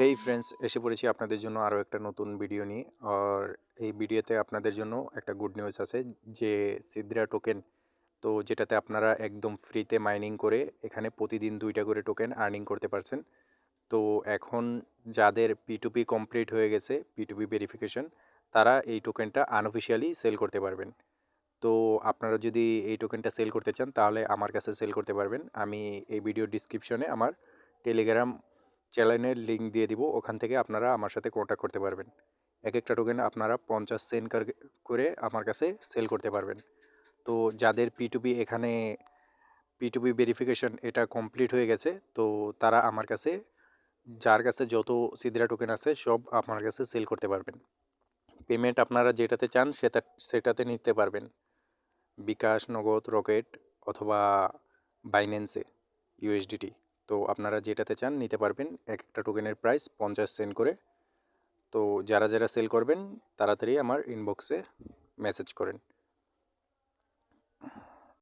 হেই friends, এসে পড়েছি আপনাদের জন্য আরও একটা নতুন ভিডিও নিয়ে। আর এই ভিডিওতে আপনাদের জন্য একটা গুড নিউজ আছে যে সিদ্রা টোকেন, তো যেটাতে আপনারা একদম ফ্রিতে মাইনিং করে এখানে প্রতিদিন 2টা করে টোকেন আর্নিং করতে পারছেন। তো এখন যাদের P2P কমপ্লিট হয়ে গেছে, P2P ভেরিফিকেশন, তারা এই টোকেনটা আনঅফিসিয়ালি সেল করতে পারবেন। তো আপনারা যদি এই টোকেনটা সেল করতে চান তাহলে আমার কাছে সেল করতে পারবেন। আমি এই ভিডিও ডিসক্রিপশনে আমার টেলিগ্রাম চ্যানেলের লিঙ্ক দিয়ে দিব, ওখান থেকে আপনারা আমার সাথে কন্ট্যাক্ট করতে পারবেন। এক একটা টোকেন আপনারা 50 সেন্ট করে আমার কাছে সেল করতে পারবেন। তো যাদের P2P ভেরিফিকেশন এটা কমপ্লিট হয়ে গেছে, তো তারা আমার কাছে, যার কাছে যত সিদ্রা টোকেন আছে সব আমার কাছে সেল করতে পারবেন। পেমেন্ট আপনারা যেটাতে চান সেটাতে নিতে পারবেন, বিকাশ, নগদ, রকেট অথবা বাইন্যান্সে, ইউএসডিটি। তো আপনারা যেটাতে চান নিতে পারবেন। এক একটা টোকেনের প্রাইস 50 সেন্ট করে। তো যারা যারা সেল করবেন তাড়াতাড়ি আমার ইনবক্সে মেসেজ করেন।